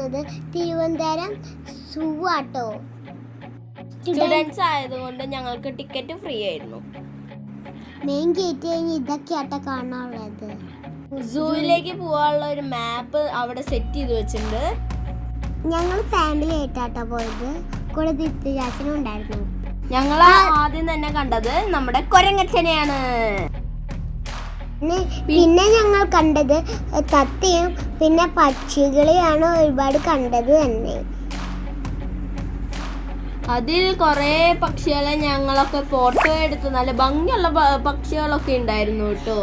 പോകുന്നത് തിരുവനന്തപുരം സൂ ആട്ടോ. സ്റ്റുഡൻസ് ആയതുകൊണ്ട് ഞങ്ങൾക്ക് ടിക്കറ്റ് ഫ്രീ ആയിരുന്നു. മെയിൻ ഗേറ്റ് കഴിഞ്ഞ് ഇതൊക്കെ ആട്ടോ കാണാനുള്ളത്. സൂവിലേക്ക് പോകാനുള്ള ഒരു മാപ്പ് അവിടെ സെറ്റ് ചെയ്ത് വെച്ചിട്ടുണ്ട്. ഞങ്ങൾ ഫാമിലി ആയിട്ടാട്ടോ പോയത്. കൂടെ ദിത്യജാസനും ഉണ്ടായിരുന്നു. ഞങ്ങൾ ആദ്യം തന്നെ കണ്ടത് നമ്മുടെ കൊരങ്ങച്ചനെയാണ്. പിന്നെ ഞങ്ങൾ കണ്ടത് തത്തയും പിന്നെ പക്ഷികളെയാണ് ഒരുപാട് കണ്ടത് തന്നെ. അതിൽ കുറേ പക്ഷികളെ ഞങ്ങളൊക്കെ ഫോട്ടോ എടുത്ത് നല്ല ഭംഗിയുള്ള പക്ഷികളൊക്കെ ഉണ്ടായിരുന്നു കേട്ടോ.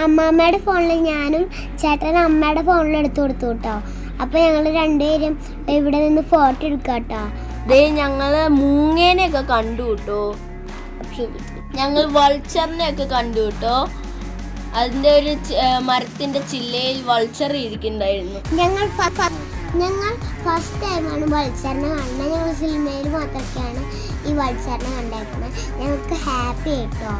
അമ്മമ്മയുടെ ഫോണിൽ ഞാനും ചേട്ടൻ അമ്മയുടെ ഫോണിൽ എടുത്തു കൊടുത്തു കേട്ടോ. അപ്പൊ ഞങ്ങൾ രണ്ടുപേരും ഇവിടെ നിന്ന് ഫോട്ടോ എടുക്കാം കേട്ടോ. ഞങ്ങള് മൂങ്ങേനെയൊക്കെ കണ്ടു കേട്ടോ. ഞങ്ങൾ വൾച്ചറിനെയൊക്കെ കണ്ടു കേട്ടോ. അതിന്റെ ഒരു മരത്തിന്റെ ചില്ലയിൽ വൾച്ചർ ഇരിക്കുന്നുണ്ടായിരുന്നു. ഞങ്ങൾ ഫസ്റ്റ് ടൈമാണ് വൾച്ചറിനെ കാണുന്നത്. ഞങ്ങൾ സിനിമയിൽ മാത്രമൊക്കെയാണ് ഈ വൾച്ചറിനെ കണ്ടേക്കുന്നത്. ഞങ്ങൾക്ക് ഹാപ്പി ആയിട്ടോ.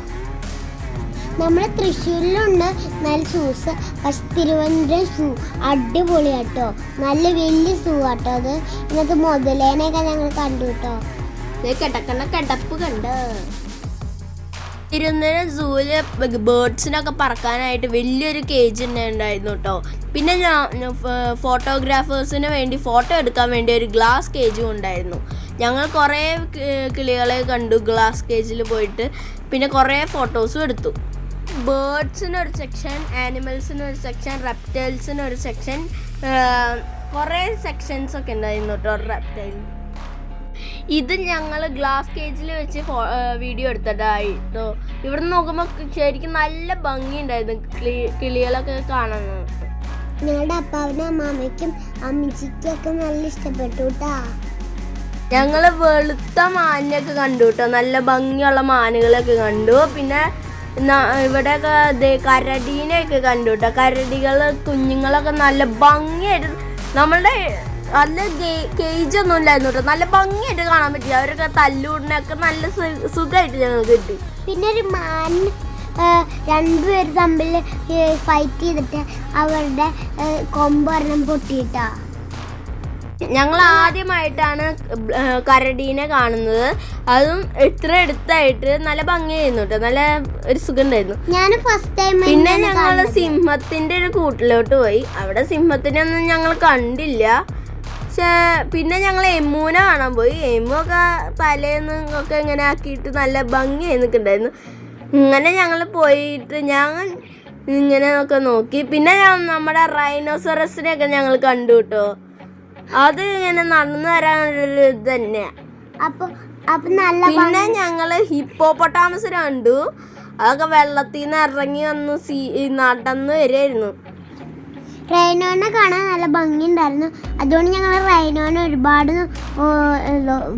നമ്മുടെ തൃശ്ശൂരിലുണ്ട് നല്ല സൂസ്, പക്ഷെ തിരുവനന്തപുരം സൂ അടിപൊളിയാട്ടോ. നല്ല വലിയ സൂ ആട്ടോ അത്. ഇന്നത്തെ മുതലേനെയൊക്കെ ഞങ്ങൾ കണ്ടു കേട്ടോ. കിടക്കണ കിടപ്പ് കണ്ട്. തിരുവനന്തപുരം സൂവില് ബേർഡ്സിനൊക്കെ പറക്കാനായിട്ട് വലിയൊരു കേജ് ഉണ്ടായിരുന്നു കേട്ടോ. പിന്നെ ഫോട്ടോഗ്രാഫേഴ്സിന് വേണ്ടി ഫോട്ടോ എടുക്കാൻ വേണ്ടി ഒരു ഗ്ലാസ് കേജും ഉണ്ടായിരുന്നു. ഞങ്ങൾ കുറേ കിളികളെ കണ്ടു ഗ്ലാസ് കേജിൽ പോയിട്ട്. പിന്നെ കുറേ ഫോട്ടോസും എടുത്തു. ബേർഡ്സിനൊരു സെക്ഷൻ, ആനിമൽസിനൊരു സെക്ഷൻ, റെപ്റ്റൈൽസിനൊരു സെക്ഷൻ, കുറേ സെക്ഷൻസ് ഒക്കെ ഉണ്ടായിരുന്നു കേട്ടോ റെപ്റ്റൈൽ. ഇത് ഞങ്ങൾ ഗ്ലാസ് കേജിൽ വെച്ച് വീഡിയോ എടുത്തതായിട്ടോ. ഇവിടെ നോക്കുമ്പോൾ ശരിക്കും നല്ല ഭംഗി ഉണ്ടായിരുന്നു കിളികളൊക്കെ കാണുന്നത്. ഞങ്ങളുടെ അപ്പാവിനും അമ്മാമ്മയ്ക്കും അമ്മച്ചിക്കും ഒക്കെ നല്ല ഇഷ്ടപ്പെട്ടു കേട്ടാ. ഞങ്ങള് വെളുത്ത മാനിനൊക്കെ കണ്ടു കേട്ടോ. നല്ല ഭംഗിയുള്ള മാനുകളൊക്കെ കണ്ടു. പിന്നെ ഇവിടെയൊക്കെ കരടീനെയൊക്കെ കണ്ടു കേട്ടോ. കരടികൾ കുഞ്ഞുങ്ങളൊക്കെ നല്ല ഭംഗിയായിട്ട്, നമ്മളുടെ നല്ല കേജൊന്നും ഇല്ലായിരുന്നു കേട്ടോ. നല്ല ഭംഗിയായിട്ട് കാണാൻ പറ്റി. അവരൊക്കെ തല്ലൂടിനൊക്കെ നല്ല സുഖമായിട്ട് ഞങ്ങൾക്ക് കിട്ടി. പിന്നെ ഒരു മാൻ രണ്ടുപേര് തമ്മിൽ ഫൈറ്റ് ചെയ്തിട്ട് അവരുടെ കൊമ്പൊരെണ്ണം പൊട്ടിയിട്ടാ. ഞങ്ങൾ ആദ്യമായിട്ടാണ് കരടീനെ കാണുന്നത്. അതും ഇത്ര അടുത്തായിട്ട് നല്ല ഭംഗിയായിരുന്നു കേട്ടോ. നല്ല ഒരു സുഖം ഉണ്ടായിരുന്നു. പിന്നെ ഞങ്ങൾ സിംഹത്തിന്റെ ഒരു കൂട്ടിലോട്ട് പോയി. അവിടെ സിംഹത്തിനെ ഒന്നും ഞങ്ങൾ കണ്ടില്ല. പക്ഷേ പിന്നെ ഞങ്ങൾ എമ്മൂനെ കാണാൻ പോയി. എമ്മു ഒക്കെ തലേന്ന് ഒക്കെ ഇങ്ങനെ ആക്കിയിട്ട് നല്ല ഭംഗിയായി നിൽക്കുന്നുണ്ടായിരുന്നു. ഇങ്ങനെ ഞങ്ങൾ പോയിട്ട് ഞങ്ങൾ ഇങ്ങനെ ഒക്കെ നോക്കി. പിന്നെ നമ്മുടെ റൈനോസറസിനെയൊക്കെ ഞങ്ങൾ കണ്ടു കേട്ടോ. അത് ഇങ്ങനെ നടന്നു വരാനൊരു ഇത് തന്നെയാ. പിന്നെ ഞങ്ങള് ഹിപ്പോപ്പൊട്ടാമസിനെ കണ്ടു. അതൊക്കെ വെള്ളത്തിൽ നിന്ന് ഇറങ്ങി വന്ന് നടന്നു വരായിരുന്നു. റൈനോനെ കാണാൻ നല്ല ഭംഗിയുണ്ടായിരുന്നു. അതുകൊണ്ട് ഞങ്ങൾ റൈനോനെ ഒരുപാട്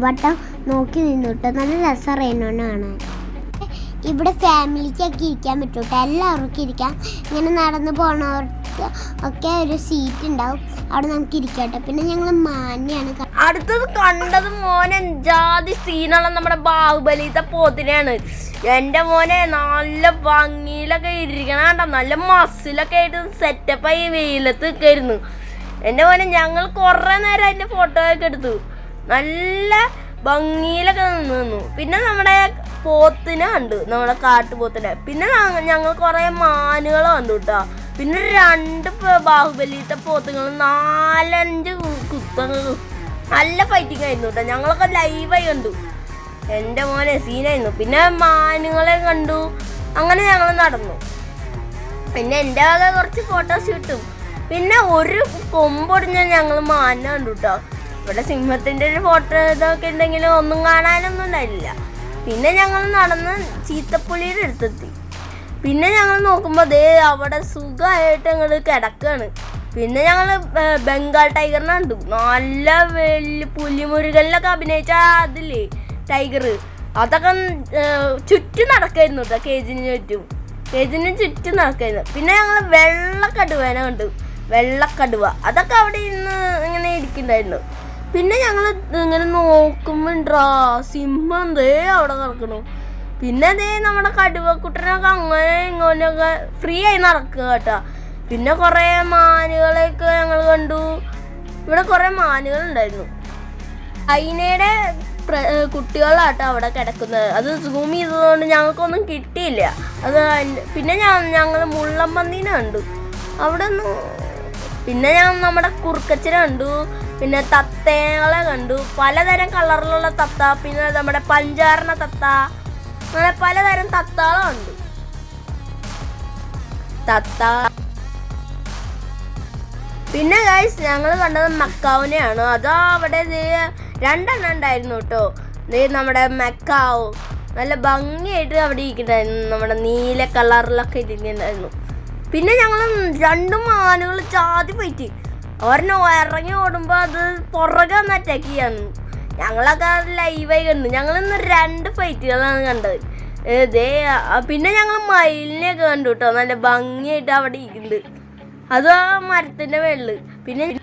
വട്ടം നോക്കി നിന്നു കേട്ടോ. നല്ല രസം റൈനോനെ കാണാൻ. ഇവിടെ ഫാമിലിക്കൊക്കെ ഇരിക്കാൻ പറ്റും കേട്ടോ. എല്ലാവർക്കും ഇരിക്കാം. ഇങ്ങനെ നടന്നു പോണവർക്ക് ഒക്കെ ഒരു സീറ്റ് ഉണ്ടാവും. അവിടെ നമുക്ക് ഇരിക്കട്ടെ. പിന്നെ ഞങ്ങൾ മാനെയാണ് അടുത്തത് കണ്ടത്. മോനെ ജാതി സീനുള്ള നമ്മുടെ ബാഹുബലിത്തെ പോത്തിനെയാണ്. എൻ്റെ മോനെ നല്ല ഭംഗിയിലൊക്കെ ഇരിക്കണം കേട്ടോ. നല്ല മസിലൊക്കെ ആയിട്ട് സെറ്റപ്പായി വെയിലത്ത് നിൽക്കായിരുന്നു എൻ്റെ മോനെ. ഞങ്ങൾ കുറേ നേരം അതിൻ്റെ ഫോട്ടോ ഒക്കെ എടുത്തു. നല്ല ഭംഗിയിലൊക്കെ നിന്നു. പിന്നെ നമ്മുടെ പോത്തിനെ കണ്ടു, നമ്മുടെ കാട്ടുപോത്തിനെ. പിന്നെ ഞങ്ങൾ കുറേ മാനുകൾ കണ്ടു കേട്ടോ. പിന്നെ 2 ബാഹുബലിത്തെ പോത്തുകളും 4-5 കുത്തങ്ങൾ. നല്ല ഫൈറ്റിംഗ് ആയിരുന്നു കേട്ടോ. ഞങ്ങളൊക്കെ ലൈവായി കണ്ടു. എൻ്റെ മോനെ സീനായിരുന്നു. പിന്നെ മാനുകളെ കണ്ടു. അങ്ങനെ ഞങ്ങൾ നടന്നു. പിന്നെ എൻ്റെ വക കുറച്ച് ഫോട്ടോസ് കിട്ടും. പിന്നെ ഒരു കൊമ്പൊടിഞ്ഞ ഞങ്ങൾ മാന കണ്ടു കേട്ടോ. ഇവിടെ സിംഹത്തിൻ്റെ ഒരു ഫോട്ടോ ഇതൊക്കെ ഉണ്ടെങ്കിലും ഒന്നും കാണാനൊന്നും ഉണ്ടായില്ല. പിന്നെ ഞങ്ങൾ നടന്ന് ചീത്തപ്പുലിയുടെ അടുത്തെത്തി. പിന്നെ ഞങ്ങൾ നോക്കുമ്പോൾ അവിടെ സുഖമായിട്ട് ഞങ്ങൾ കിടക്കുകയാണ്. പിന്നെ ഞങ്ങൾ ബംഗാൾ ടൈഗറിനെ കണ്ടു. നല്ല വലിയ പുലിമുരുകനിലൊക്കെ അഭിനയിച്ച അതില്ലേ ടൈഗർ, അതൊക്കെ ചുറ്റും നടക്കായിരുന്നു കേട്ടോ. കേജിന് ചുറ്റും നടക്കായിരുന്നു. പിന്നെ ഞങ്ങൾ വെള്ളക്കടുവേനെ കണ്ടു. വെള്ളക്കടുവ അതൊക്കെ അവിടെ ഇന്ന് ഇങ്ങനെ ഇരിക്കുന്നുണ്ടായിരുന്നു. പിന്നെ ഞങ്ങൾ ഇങ്ങനെ നോക്കുമ്പോണ്ടാ സിംഹം അവിടെ കിടക്കണു. പിന്നെ നമ്മുടെ കടുവക്കുട്ടനൊക്കെ അങ്ങനെ ഇങ്ങനെയൊക്കെ ഫ്രീ ആയി നടക്കുക കേട്ടോ. പിന്നെ കുറേ മാനുകളെയൊക്കെ ഞങ്ങൾ കണ്ടു. ഇവിടെ കുറെ മാനുകൾ ഉണ്ടായിരുന്നു. ഹൈനയുടെ കുട്ടികളാട്ടോ അവിടെ കിടക്കുന്നത്. അത് സൂം ചെയ്തതുകൊണ്ട് ഞങ്ങൾക്കൊന്നും കിട്ടിയില്ല. അത് പിന്നെ ഞങ്ങൾ മുള്ളമ്പന്നീനെ കണ്ടു അവിടെ നിന്ന്. പിന്നെ നമ്മുടെ കുറുക്കച്ചിനെ കണ്ടു, പിന്നെ തത്തകളെ കണ്ടു, പലതരം കളറിലുള്ള തത്ത, പിന്നെ നമ്മുടെ പഞ്ചാരണ തത്ത, അങ്ങനെ പലതരം തത്തകളെ കണ്ടു. തത്ത പിന്നെ ഗൈസ് ഞങ്ങൾ കണ്ടത് മക്കാവിനെയാണ്. അത് അവിടെ 2 ഉണ്ടായിരുന്നു കേട്ടോ. നമ്മുടെ മക്കാവ് നല്ല ഭംഗിയായിട്ട് അവിടെ ഇരിക്കുന്നുണ്ടായിരുന്നു, നമ്മുടെ നീല കളറിലൊക്കെ ഇരിക്കുന്നുണ്ടായിരുന്നു. പിന്നെ ഞങ്ങൾ 2 മാനുകൾ ചാതി പോയിട്ട് ഒരെണ്ണം ഇറങ്ങി ഓടുമ്പോൾ അത് പുറകെ ഒന്ന് അറ്റാക്ക് ചെയ്യാന്നു. ഞങ്ങളൊക്കെ ലൈവായി കണ്ടു. ഞങ്ങളിന്ന് 2 ഫൈറ്റുകളാണ് കണ്ടത്. പിന്നെ ഞങ്ങൾ മയിലിനെയൊക്കെ കണ്ടു കേട്ടോ. നല്ല ഭംഗിയായിട്ട് അവിടെ ഇരിക്കുന്നുണ്ട്, അത് ആ മരത്തിൻ്റെ വെള്ളിൽ.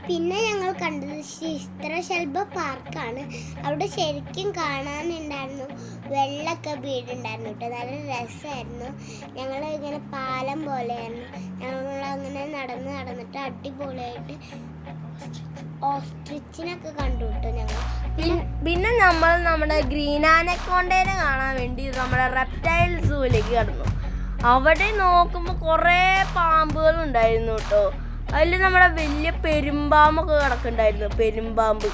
പിന്നെ ഞങ്ങൾ കണ്ടത് ചിത്രശലഭ പാർക്കാണ്. അവിടെ ശരിക്കും കാണാനുണ്ടായിരുന്നു, വെള്ളമൊക്കെ വീടുണ്ടായിരുന്നു കേട്ടോ. നല്ല രസമായിരുന്നു. ഞങ്ങൾ ഇങ്ങനെ പാലം പോലെയായിരുന്നു. ഞങ്ങൾ അങ്ങനെ നടന്നിട്ട് അടിപൊളിയായിട്ട് ഓസ്ട്രിച്ചിനൊക്കെ കണ്ടു കേട്ടോ ഞങ്ങൾ. പിന്നെ നമ്മൾ നമ്മുടെ ഗ്രീൻ ആനക്കോണ്ടേനെ കാണാൻ വേണ്ടി നമ്മുടെ റെപ്റ്റൈൽ സൂവിലേക്ക് കടന്നു. അവിടെ നോക്കുമ്പോൾ കുറേ പാമ്പുകൾ ഉണ്ടായിരുന്നു കേട്ടോ. അതിൽ നമ്മുടെ വലിയ പെരുമ്പാമ്പൊക്കെ കിടക്കുന്നുണ്ടായിരുന്നു, പെരുമ്പാമ്പ്.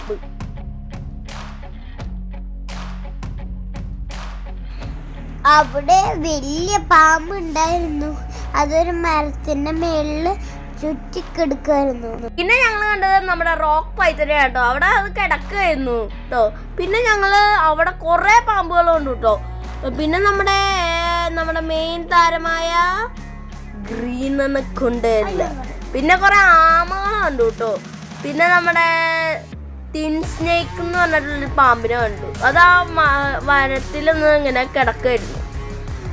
അവിടെ വലിയ പാമ്പ് ഉണ്ടായിരുന്നു, അതൊരു മരത്തിന്റെ മേളിൽ ചുറ്റിക്കെടുക്കായിരുന്നു. പിന്നെ ഞങ്ങൾ കണ്ടത് നമ്മുടെ റോക്ക് പൈത്തനെ കേട്ടോ. അവിടെ അത് കിടക്കുകയായിരുന്നു കേട്ടോ. പിന്നെ ഞങ്ങൾ അവിടെ കുറേ പാമ്പുകൾ ഉണ്ട് കേട്ടോ. പിന്നെ നമ്മുടെ മെയിൻ താരമായ ഗ്രീൻ ആനക്കൊണ്ടയില്ല. പിന്നെ കുറെ ആമകൾ കണ്ടു കേട്ടോ. പിന്നെ നമ്മുടെ തിൻ സ്നേക്ക് എന്ന് പറഞ്ഞിട്ടുള്ളൊരു പാമ്പിനെ കണ്ടു. അത് ആ വനത്തിലൊന്ന് ഇങ്ങനെ കിടക്കായിരുന്നു.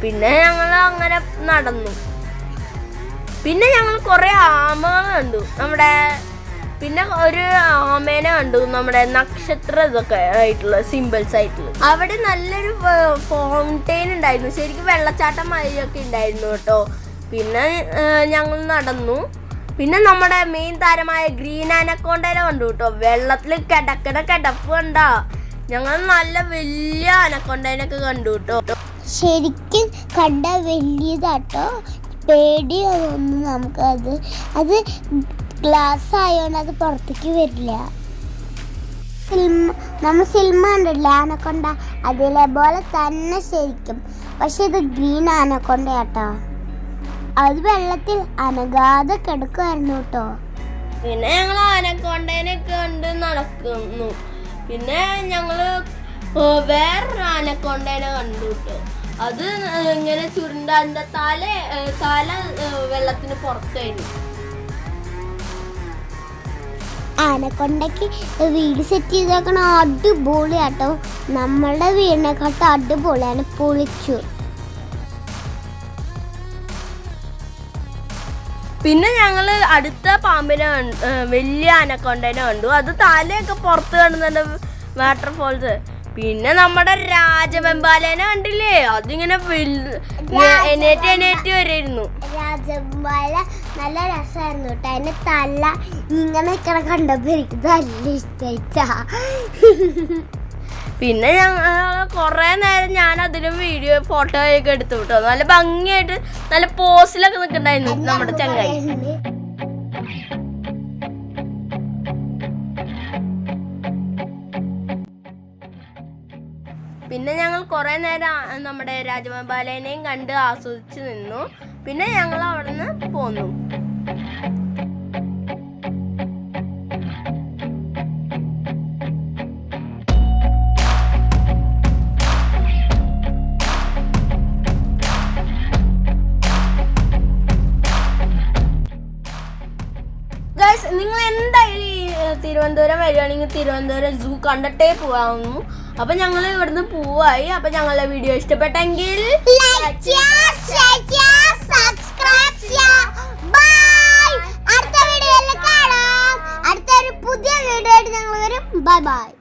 പിന്നെ ഞങ്ങൾ അങ്ങനെ നടന്നു. പിന്നെ ഞങ്ങൾ കുറെ ആമകൾ കണ്ടു. പിന്നെ ഒരു ആമേനെ കണ്ടു, നമ്മുടെ നക്ഷത്ര ഇതൊക്കെ ആയിട്ടുള്ള സിമ്പിൾസ് ആയിട്ടുള്ള. അവിടെ നല്ലൊരു ഫൗണ്ടെയിൻ ഉണ്ടായിരുന്നു, ശരിക്കും വെള്ളച്ചാട്ടം മാതിരിയൊക്കെ ഉണ്ടായിരുന്നു കേട്ടോ. പിന്നെ ഞങ്ങൾ നടന്നു. പിന്നെ നമ്മുടെ മെയിൻ താരമായ ഗ്രീൻ ആനക്കോണ്ടേനെ കണ്ടു കേട്ടോ. വെള്ളത്തിൽ കിടപ്പ് കണ്ടാ. ഞങ്ങൾ നല്ല വലിയ ആനക്കോണ്ടേനൊക്കെ കണ്ടു കേട്ടോ. ശരിക്കും കണ്ട വലിയതാട്ടോ, പേടിയൊന്നും നമുക്കത്. അത് ഗ്ലാസ് ആയതുകൊണ്ട് അത് പുറത്തേക്ക് വരില്ല. നമ്മൾ സിനിമ കണ്ടില്ല ആനക്കൊണ്ട, അതേപോലെ തന്നെ ശരിക്കും. പക്ഷെ ഇത് ഗ്രീൻ ആനക്കൊണ്ട കേട്ടോ. അത് വെള്ളത്തിൽ അനങ്ങാതെ കിടക്കുമായിരുന്നു കേട്ടോ. പിന്നെ ഞങ്ങൾ ആനക്കൊണ്ടേനൊക്കെ കണ്ട് നടക്കുന്നു. പിന്നെ ഞങ്ങള് വേറൊരു ആനക്കൊണ്ടേനെ കണ്ടു കേട്ടോ. അത് ഇങ്ങനെ ചുരുണ്ട, അതിന്റെ തല വെള്ളത്തിന് പുറത്തായിരുന്നു. ആനക്കൊണ്ടയ്ക്ക് വീട് സെറ്റ് ചെയ്തേക്കണ അടിപൊളിയാട്ടോ. നമ്മളുടെ വീടിനെക്കാട്ടും അടിപൊളിയാണ്, പൊളിച്ചു. പിന്നെ ഞങ്ങള് അടുത്ത പാമ്പിനെ വലിയ ആനക്കൊണ്ടേനെ കണ്ടു. അത് തലയൊക്കെ പുറത്ത് കാണുന്നുണ്ട്, വാട്ടർഫോൾസ്. പിന്നെ നമ്മുടെ രാജവെമ്പാലേനെ കണ്ടില്ലേ, അതിങ്ങനെ എണേറ്റ് വരായിരുന്നു. രാജവെമ്പാല നല്ല രസമായിരുന്നു കേട്ടോ. അതിന്റെ തല ഇങ്ങനെ കണ്ടപ്പോ എനിക്ക് നല്ല ഇഷ്ടായിട്ടാ. പിന്നെ ഞങ്ങൾ കുറേ നേരം ഞാൻ അതിലും ഫോട്ടോ ഒക്കെ എടുത്തു കേട്ടോ. നല്ല ഭംഗിയായിട്ട് നല്ല പോസിലൊക്കെ നിൽക്കണ്ടായിരുന്നു നമ്മുടെ ചങ്ങായി. പിന്നെ ഞങ്ങൾ കുറേ നേരം നമ്മുടെ രാജവെമ്പാലേനെയും കണ്ട് ആസ്വദിച്ച് നിന്നു. പിന്നെ ഞങ്ങൾ അവിടെ നിന്ന് പോന്നു. നിങ്ങൾ എന്തായാലും ഈ തിരുവനന്തപുരം വരികയാണെങ്കിൽ തിരുവനന്തപുരം സൂ കണ്ടിട്ടേ പോകാവുന്നു. അപ്പൊ ഞങ്ങൾ ഇവിടുന്ന് പോവായി. അപ്പൊ ഞങ്ങളുടെ വീഡിയോ ഇഷ്ടപ്പെട്ടെങ്കിൽ അടുത്ത വീഡിയോയിൽ കാണാം. അടുത്തൊരു പുതിയ വീഡിയോ ആയിട്ട് ഞങ്ങൾ വരും. Bye bye.